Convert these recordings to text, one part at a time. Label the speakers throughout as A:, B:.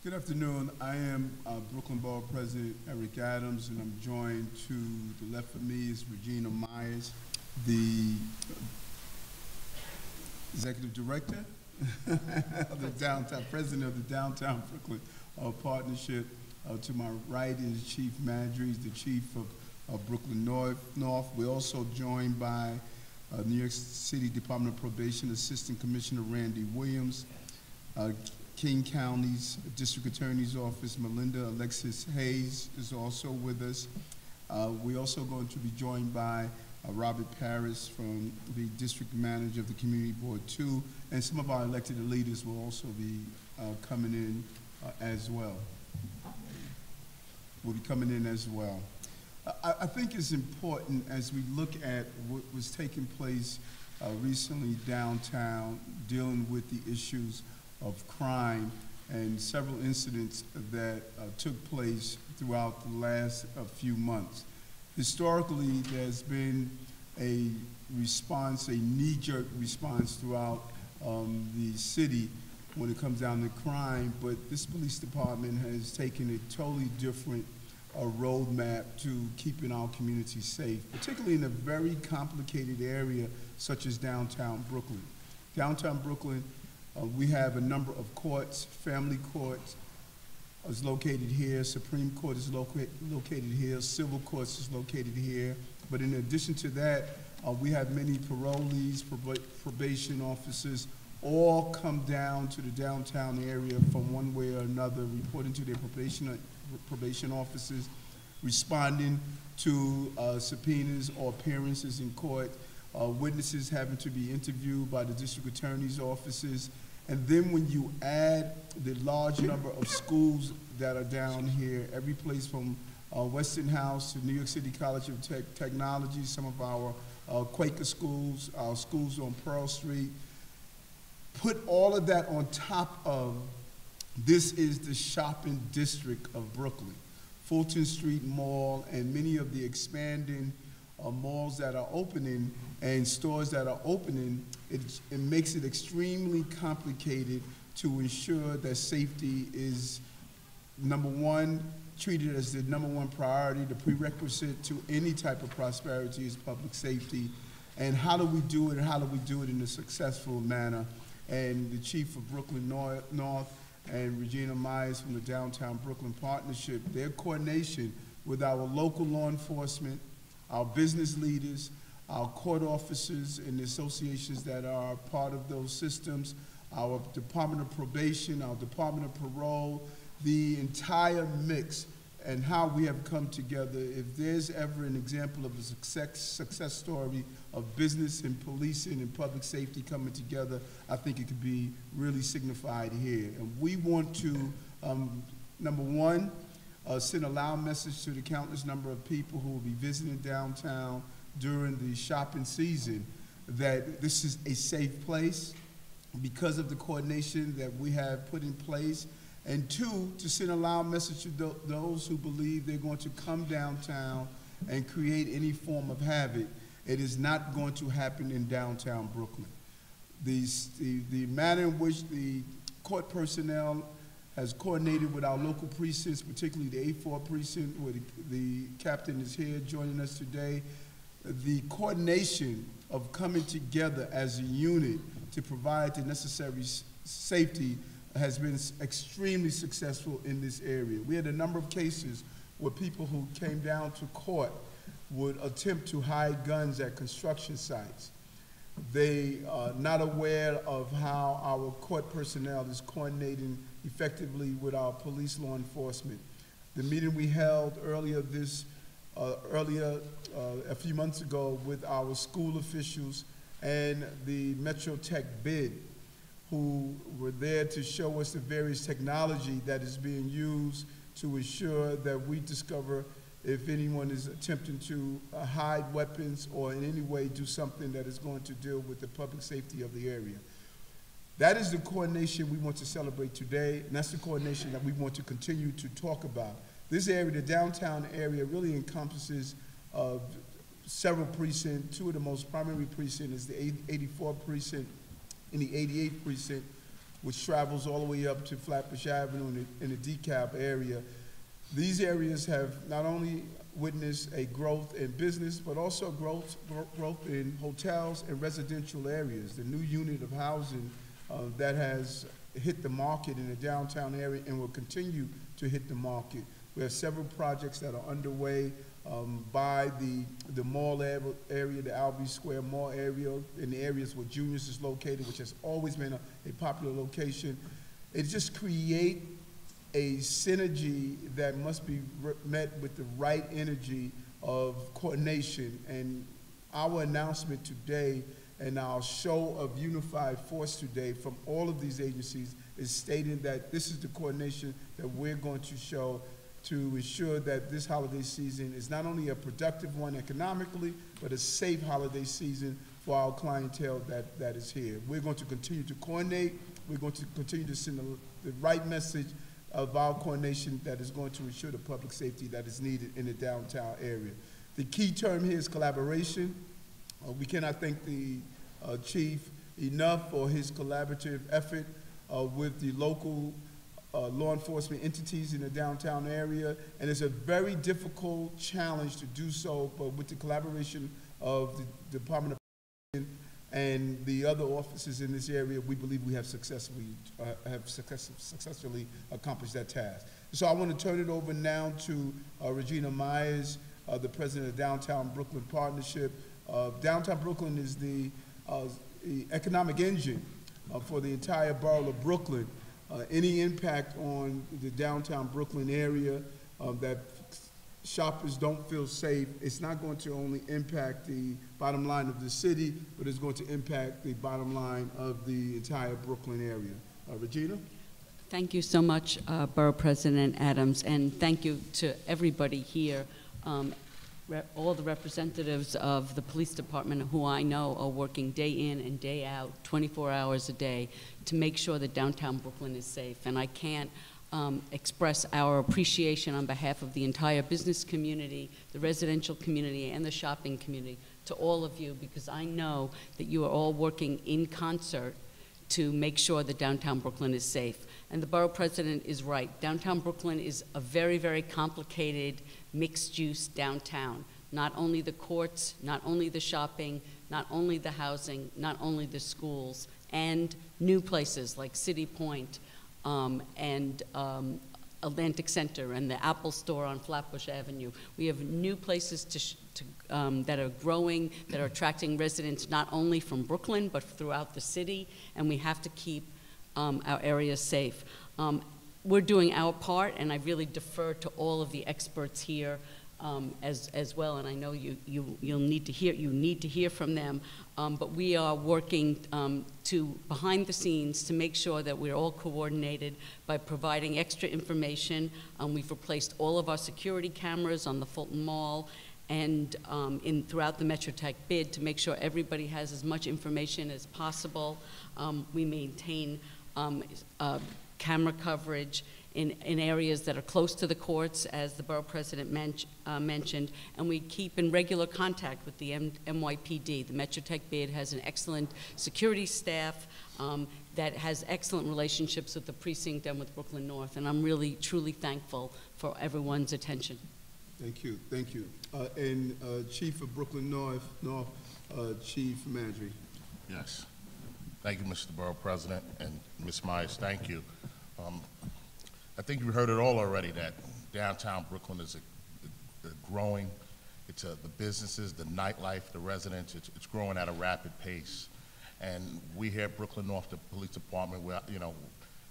A: Good afternoon. I am Brooklyn Borough President Eric Adams, and I'm joined to the left of me is Regina Myers, the Executive Director of the Downtown, President of the Downtown Brooklyn Partnership. To my right is Chief Madries, the Chief of Brooklyn North. We're also joined by New York City Department of Probation Assistant Commissioner Randy Williams, King County's District Attorney's Office, Melinda Alexis Hayes is also with us. We're also going to be joined by Robert Paris from the District Manager of the Community Board 2, and some of our elected leaders will also be coming in as well. I think it's important as we look at what was taking place recently downtown, dealing with the issues of crime and several incidents that took place throughout the last few months. Historically, there's been a response, a knee-jerk response throughout the city when it comes down to crime, but this police department has taken a totally different roadmap to keeping our community safe, particularly in a very complicated area such as downtown Brooklyn. Downtown Brooklyn, we have a number of courts. Family court is located here, Supreme Court is located here, civil courts is located here. But in addition to that, we have many parolees, probation officers, all come down to the downtown area from one way or another, reporting to their probation officers, responding to subpoenas or appearances in court, witnesses having to be interviewed by the district attorney's offices. And then when you add the large number of schools that are down here, every place from Weston House to New York City College of Technology, some of our Quaker schools, our schools on Pearl Street, put all of that on top of, this is the shopping district of Brooklyn. Fulton Street Mall and many of the expanding malls that are opening and stores that are opening, it makes it extremely complicated to ensure that safety is, number one, treated as the number one priority. The prerequisite to any type of prosperity is public safety. And how do we do it, and how do we do it in a successful manner? And the Chief of Brooklyn North and Regina Myers from the Downtown Brooklyn Partnership, their coordination with our local law enforcement, our business leaders, our court officers and the associations that are part of those systems, our Department of Probation, our Department of Parole, the entire mix, and how we have come together. If there's ever an example of a success story of business and policing and public safety coming together, I think it could be really signified here. And we want to, number one, send a loud message to the countless number of people who will be visiting downtown during the shopping season that this is a safe place because of the coordination that we have put in place. And two, to send a loud message to those who believe they're going to come downtown and create any form of havoc. It is not going to happen in downtown Brooklyn. The manner in which the court personnel has coordinated with our local precincts, particularly the A4 precinct, where the captain is here joining us today, the coordination of coming together as a unit to provide the necessary safety has been extremely successful in this area. We had a number of cases where people who came down to court would attempt to hide guns at construction sites. They are not aware of how our court personnel is coordinating effectively with our police law enforcement. The meeting we held earlier a few months ago with our school officials and the Metro Tech bid, who were there to show us the various technology that is being used to ensure that we discover if anyone is attempting to hide weapons or in any way do something that is going to deal with the public safety of the area. That is the coordination we want to celebrate today, and that's the coordination that we want to continue to talk about. This area, the downtown area, really encompasses several precincts. Two of the most primary precincts is the 84 precinct and the 88 precinct. which travels all the way up to Flatbush Avenue in the DeKalb area. These areas have not only witnessed a growth in business, but also growth in hotels and residential areas. The new unit of housing that has hit the market in the downtown area and will continue to hit the market. We have several projects that are underway by the mall area, the Albee Square Mall area, in the areas where Junior's is located, which has always been a popular location. It just creates a synergy that must be met with the right energy of coordination. And our announcement today and our show of unified force today from all of these agencies is stating that this is the coordination that we're going to show to ensure that this holiday season is not only a productive one economically, but a safe holiday season for our clientele that is here. We're going to continue to coordinate. We're going to continue to send the right message of our coordination that is going to ensure the public safety that is needed in the downtown area. The key term here is collaboration. We cannot thank the chief enough for his collaborative effort with the local law enforcement entities in the downtown area, and it's a very difficult challenge to do so, but with the collaboration of the Department of and the other offices in this area, we believe we have successfully accomplished that task. So I want to turn it over now to Regina Myers, the president of Downtown Brooklyn Partnership. Downtown Brooklyn is the economic engine for the entire borough of Brooklyn. Any impact on the downtown Brooklyn area that shoppers don't feel safe, it's not going to only impact the bottom line of the city, but it's going to impact the bottom line of the entire Brooklyn area. Regina?
B: Thank you so much, Borough President Adams, and thank you to everybody here, all the representatives of the police department who I know are working day in and day out, 24 hours a day, to make sure that downtown Brooklyn is safe. And I can't express our appreciation on behalf of the entire business community, the residential community, and the shopping community to all of you, because I know that you are all working in concert to make sure that downtown Brooklyn is safe. And the borough president is right. Downtown Brooklyn is a very, very complicated mixed-use downtown. Not only the courts, not only the shopping, not only the housing, not only the schools, and new places like City Point, and Atlantic Center and the Apple Store on Flatbush Avenue. We have new places that are growing, that are attracting residents not only from Brooklyn, but throughout the city, and we have to keep our areas safe. We're doing our part, and I really defer to all of the experts here as well, and I know you'll need to hear from them. But we are working behind the scenes to make sure that we're all coordinated by providing extra information. We've replaced all of our security cameras on the Fulton Mall and throughout the MetroTech bid to make sure everybody has as much information as possible. We maintain camera coverage in areas that are close to the courts, as the borough president mentioned, and we keep in regular contact with the NYPD. The MetroTech bid has an excellent security staff that has excellent relationships with the precinct and with Brooklyn North, and I'm really, truly thankful for everyone's attention.
A: Thank you, thank you. And Chief of Brooklyn North, Chief Mandry.
C: Yes. Thank you, Mr. Borough President, and Ms. Myers, thank you. I think you've heard it all already, that downtown Brooklyn is growing. It's the businesses, the nightlife, the residents, it's growing at a rapid pace. And we here at Brooklyn North, the police department,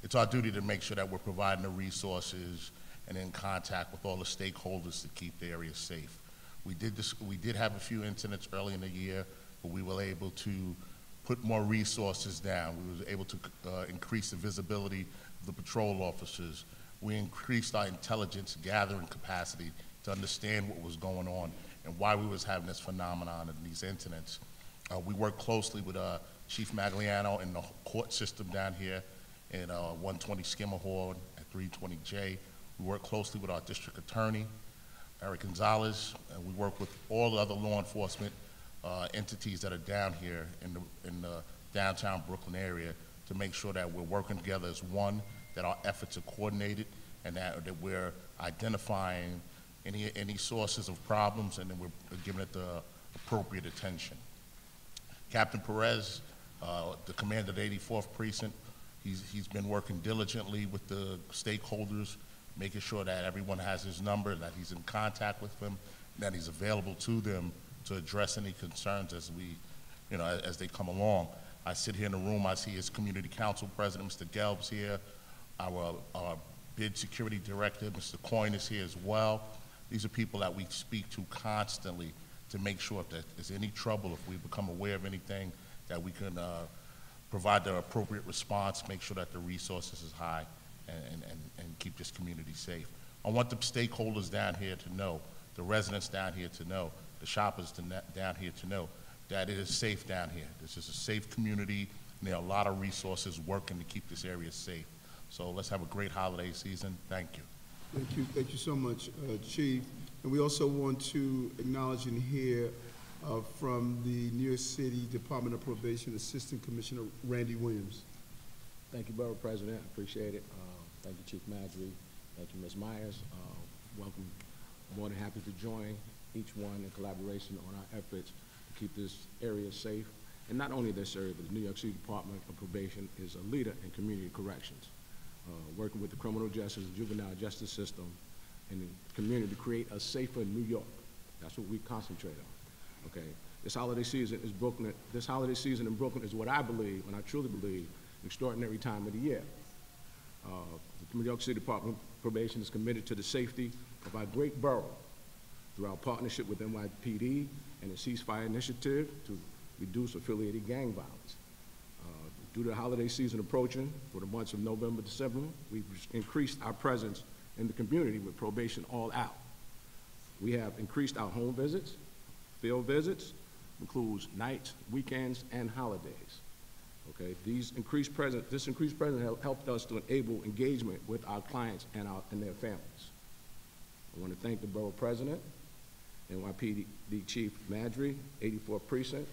C: it's our duty to make sure that we're providing the resources and in contact with all the stakeholders to keep the area safe. We did have a few incidents early in the year, but we were able to put more resources down. We were able to increase the visibility of the patrol officers. We increased our intelligence gathering capacity to understand what was going on and why we was having this phenomenon and these incidents. We worked closely with Chief Magliano and the court system down here in 120 Skimmerhorn at 320J. We worked closely with our district attorney, Eric Gonzalez, and we work with all the other law enforcement entities that are down here in the downtown Brooklyn area to make sure that we're working together as one, that our efforts are coordinated, and that we're identifying any sources of problems, and then we're giving it the appropriate attention. Captain Perez, the commander of the 84th Precinct, he's been working diligently with the stakeholders, making sure that everyone has his number, that he's in contact with them, that he's available to them to address any concerns as as they come along. I sit here in the room, I see his community council president, Mr. Gelb's here, our bid security director, Mr. Coyne, is here as well. These are people that we speak to constantly to make sure if there's any trouble, if we become aware of anything, that we can provide the appropriate response, make sure that the resources is high, and keep this community safe. I want the stakeholders down here to know, the residents down here to know, the shoppers down here to know that it is safe down here. This is a safe community, and there are a lot of resources working to keep this area safe. So let's have a great holiday season. Thank you.
A: Thank you so much, Chief. And we also want to acknowledge and hear from the New York City Department of Probation Assistant Commissioner Randy Williams.
D: Thank you, Borough President. I appreciate it. Thank you, Chief Madry. Thank you, Ms. Myers. Welcome. More than happy to join each one in collaboration on our efforts to keep this area safe. And not only this area, but the New York City Department of Probation is a leader in community corrections, working with the criminal justice and juvenile justice system and the community to create a safer New York. That's what we concentrate on. Okay. This holiday season in Brooklyn is what I believe, and I truly believe, an extraordinary time of the year. The New York City Department of Probation is committed to the safety of our great borough through our partnership with NYPD and the ceasefire initiative to reduce affiliated gang violence. Due to the holiday season approaching for the months of November, December, we've increased our presence in the community with probation all out. We have increased our home visits, field visits, includes nights, weekends, and holidays. Okay, this increased presence has helped us to enable engagement with our clients and their families. I want to thank the Borough President, NYPD Chief Madry, 84th Precinct,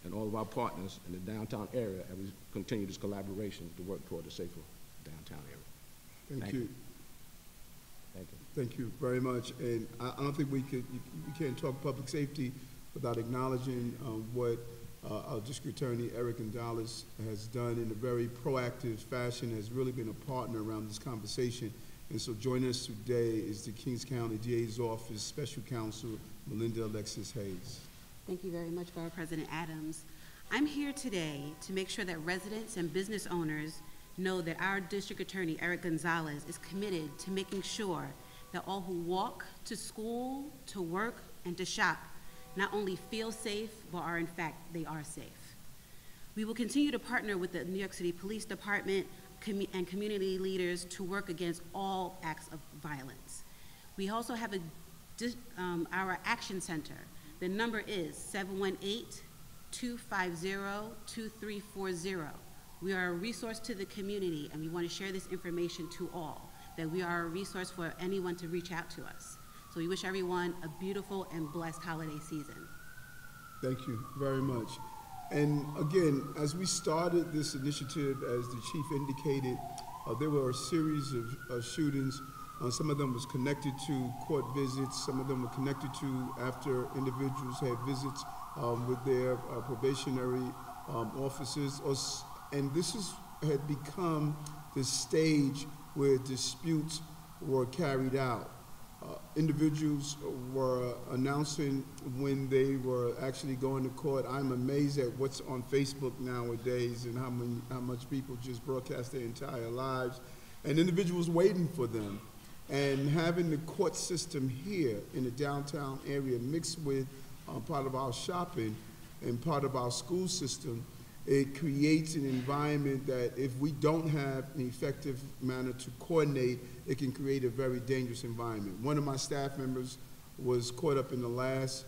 D: and all of our partners in the downtown area as we continue this collaboration to work toward a safer downtown area.
A: Thank you.
D: Thank you.
A: Thank you very much. And I don't think we can't talk public safety without acknowledging what our District Attorney Eric Gonzalez has done in a very proactive fashion, has really been a partner around this conversation. And so joining us today is the Kings County DA's Office Special Counsel, Melinda Alexis Hayes.
E: Thank you very much, Borough President Adams. I'm here today to make sure that residents and business owners know that our District Attorney, Eric Gonzalez, is committed to making sure that all who walk to school, to work, and to shop not only feel safe, but are in fact, they are safe. We will continue to partner with the New York City Police Department and community leaders to work against all acts of violence. We also have our Action Center. The number is 718-250-2340. We are a resource to the community, and we want to share this information to all, that we are a resource for anyone to reach out to us. So we wish everyone a beautiful and blessed holiday season.
A: Thank you very much. And again, as we started this initiative, as the chief indicated, there were a series of shootings. Some of them was connected to court visits. Some of them were connected to after individuals had visits with their probationary officers. And this had become the stage where disputes were carried out. Individuals were announcing when they were actually going to court. I'm amazed at what's on Facebook nowadays and how much people just broadcast their entire lives, and individuals waiting for them. And having the court system here in the downtown area mixed with part of our shopping and part of our school system, it creates an environment that if we don't have an effective manner to coordinate, it can create a very dangerous environment. One of my staff members was caught up in the last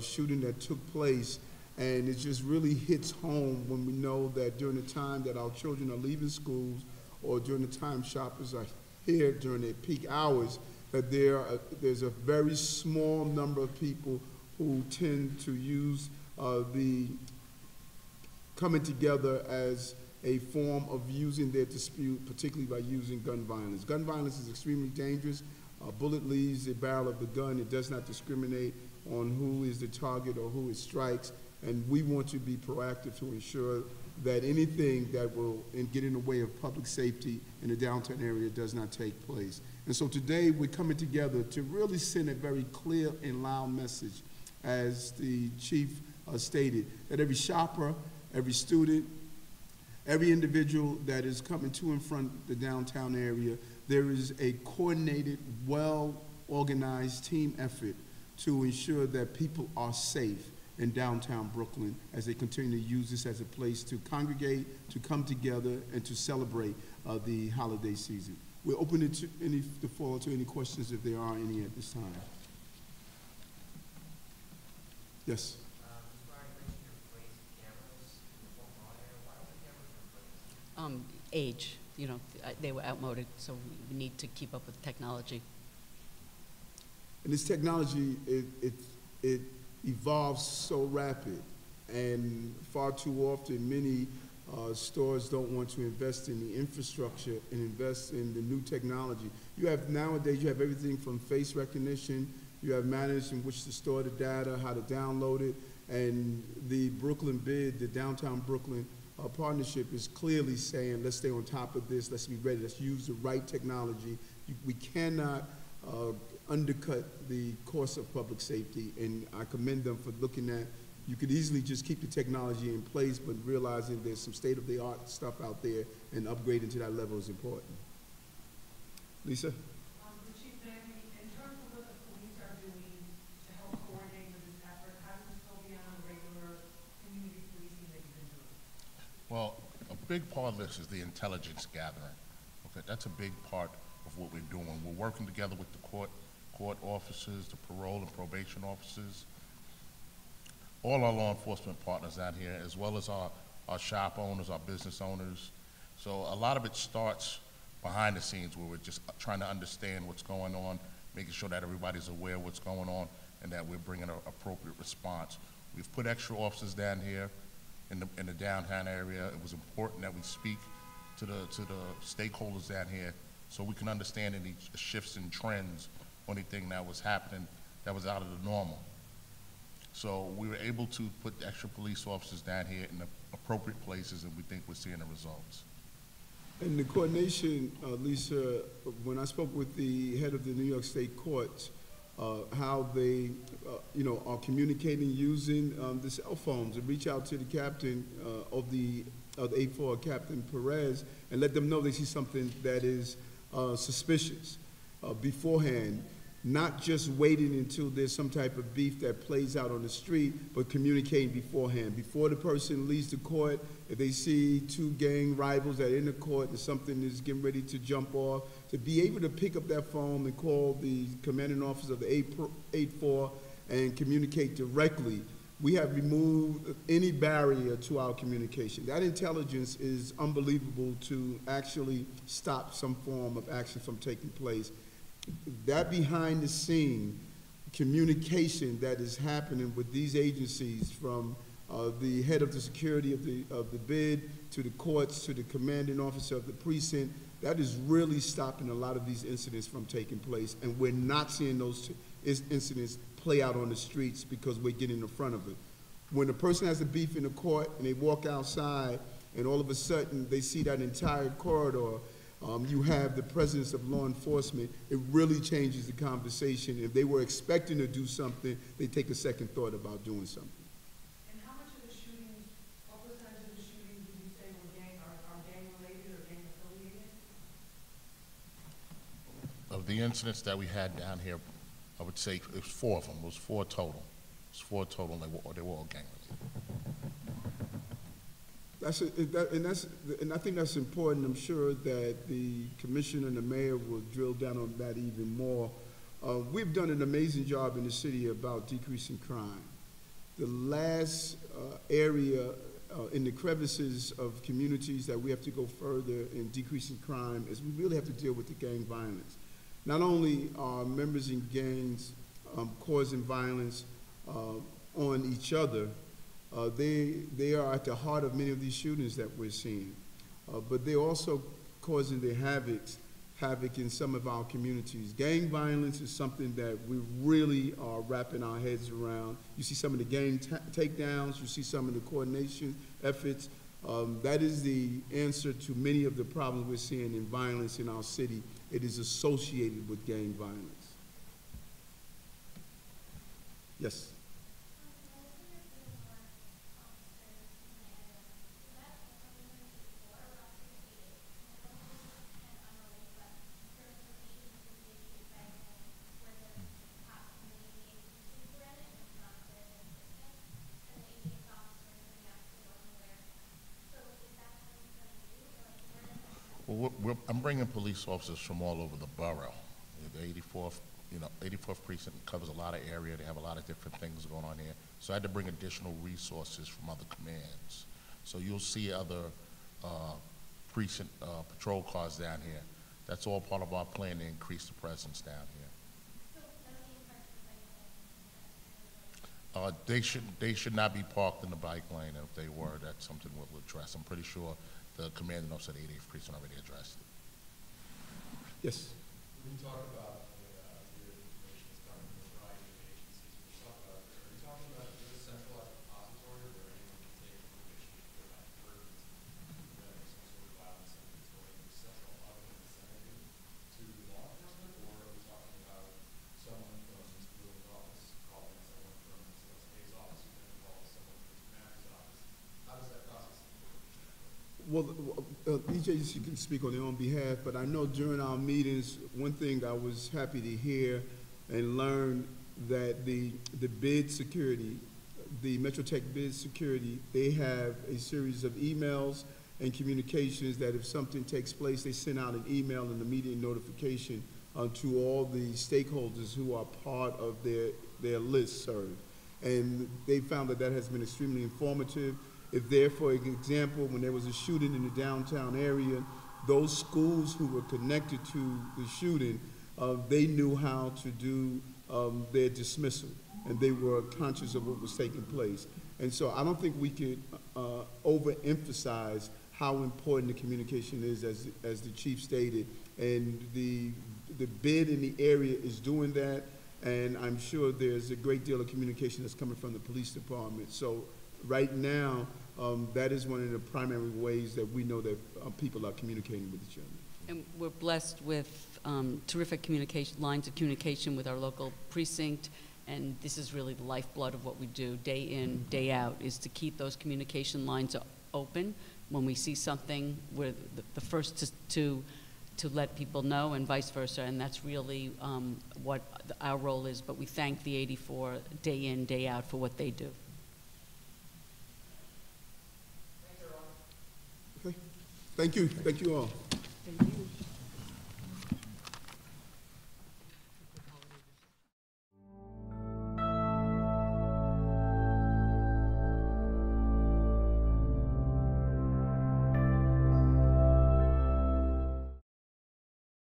A: shooting that took place, and it just really hits home when we know that during the time that our children are leaving schools or during the time shoppers are here during their peak hours, that there's a very small number of people who tend to use the coming together as a form of using their dispute, particularly by using gun violence. Gun violence is extremely dangerous. A bullet leaves the barrel of the gun. It does not discriminate on who is the target or who it strikes, and we want to be proactive to ensure that anything that will get in the way of public safety in the downtown area does not take place. And so today we're coming together to really send a very clear and loud message, as the chief stated, that every shopper, every student, every individual that is coming to and from the downtown area, there is a coordinated, well-organized team effort to ensure that people are safe in downtown Brooklyn as they continue to use this as a place to congregate, to come together, and to celebrate the holiday season. We're open to the floor to any questions if there are any at this time. Yes?
B: Age, you know, they were outmoded, so we need to keep up with technology.
A: And this technology, it evolves so rapid, and far too often many stores don't want to invest in the infrastructure and invest in the new technology. Nowadays you have everything from face recognition, you have manners in which to store the data, how to download it, and the Brooklyn bid, the downtown Brooklyn partnership is clearly saying, let's stay on top of this, let's be ready, let's use the right technology. We cannot undercut the course of public safety, and I commend them for looking at, you could easily just keep the technology in place, but realizing there's some state-of-the-art stuff out there, and upgrading to that level is important. Lisa?
F: Chief Maggie, in terms of what the police are doing to help coordinate with this effort, how does this go beyond the regular community policing that you've been doing?
C: Well, a big part of this is the intelligence gathering. Okay, that's a big part of what we're doing. We're working together with the court officers, the parole and probation officers, all our law enforcement partners out here, as well as our shop owners, our business owners. So a lot of it starts behind the scenes, where we're just trying to understand what's going on, making sure that everybody's aware of what's going on, and that we're bringing an appropriate response. We've put extra officers down here in the downtown area. It was important that we speak to the stakeholders down here so we can understand any shifts and trends, anything that was happening that was out of the normal. So we were able to put the extra police officers down here in the appropriate places, and we think we're seeing the results.
A: And the coordination, Lisa, when I spoke with the head of the New York State courts, how they, are communicating using the cell phones, and reach out to the captain of the 8-4, Captain Perez, and let them know they see something that is suspicious beforehand, not just waiting until there's some type of beef that plays out on the street, but communicating beforehand. Before the person leaves the court, if they see two gang rivals that are in the court and something is getting ready to jump off, to be able to pick up that phone and call the commanding officer of the 8-4 and communicate directly. We have removed any barrier to our communication. That intelligence is unbelievable to actually stop some form of action from taking place. That behind the scene communication that is happening with these agencies, from the head of the security of the bid, to the courts, to the commanding officer of the precinct, that is really stopping a lot of these incidents from taking place. And we're not seeing those incidents play out on the streets because we're getting in front of it. When a person has a beef in the court and they walk outside and all of a sudden they see that entire corridor, you have the presence of law enforcement, it really changes the conversation. If they were expecting to do something, they take a second thought about doing something.
F: And how much of the shootings, what percentage of the shootings would you say were are gang-related or gang-affiliated?
C: Of the incidents that we had down here, I would say it was 4 of them. It was 4 total. It was 4 total, and they were all gang-related.
A: And I think that's important. I'm sure that the commissioner and the mayor will drill down on that even more. We've done an amazing job in the city about decreasing crime. The last area in the crevices of communities that we have to go further in decreasing crime is we really have to deal with the gang violence. Not only are members in gangs causing violence on each other, they are at the heart of many of these shootings that we're seeing. but they're also causing the havoc in some of our communities. Gang violence is something that we really are wrapping our heads around. You see some of the gang takedowns, you see some of the coordination efforts. That is the answer to many of the problems we're seeing in violence in our city. It is associated with gang violence. Yes.
C: Well, I'm bringing police officers from all over the borough. The 84th precinct covers a lot of area. They have a lot of different things going on here. So I had to bring additional resources from other commands. So you'll see other precinct patrol cars down here. That's all part of our plan to increase the presence down here. They should not be parked in the bike lane. If they were, that's something we'll address. I'm pretty sure the commanding officer of the 88th precinct already addressed it.
A: Yes.
G: When you talk about your information is coming from a variety of agencies, when you talk about, are you talking about a centralized repository where anyone can take information without burdens, preventing some sort of violence and it's going to the central hub and sending it to law enforcement, or are we talking about someone from Mr. Will's office calling someone from Mr. Hayes' office who then calls someone from Mr. Matthew's office? How does that process work?
A: Well, each agency can speak on their own behalf, but I know during our meetings, one thing I was happy to hear and learn that the bid security, the MetroTech bid security, they have a series of emails and communications that if something takes place, they send out an email and immediate notification to all the stakeholders who are part of their listserv. And they found that that has been extremely informative. If there, for example, when there was a shooting in the downtown area, those schools who were connected to the shooting, they knew how to do their dismissal, and they were conscious of what was taking place. And so I don't think we could overemphasize how important the communication is, as the chief stated. And the bid in the area is doing that, and I'm sure there's a great deal of communication that's coming from the police department. So right now, that is one of the primary ways that we know that people are communicating with each other.
B: And we're blessed with terrific communication, lines of communication with our local precinct, and this is really the lifeblood of what we do day in, day out, is to keep those communication lines open. When we see something, we're the first to let people know, and vice versa, and that's really what our role is. But we thank the 84 day in, day out for what they do.
A: Okay. Thank you. Thank you all.
B: Thank you.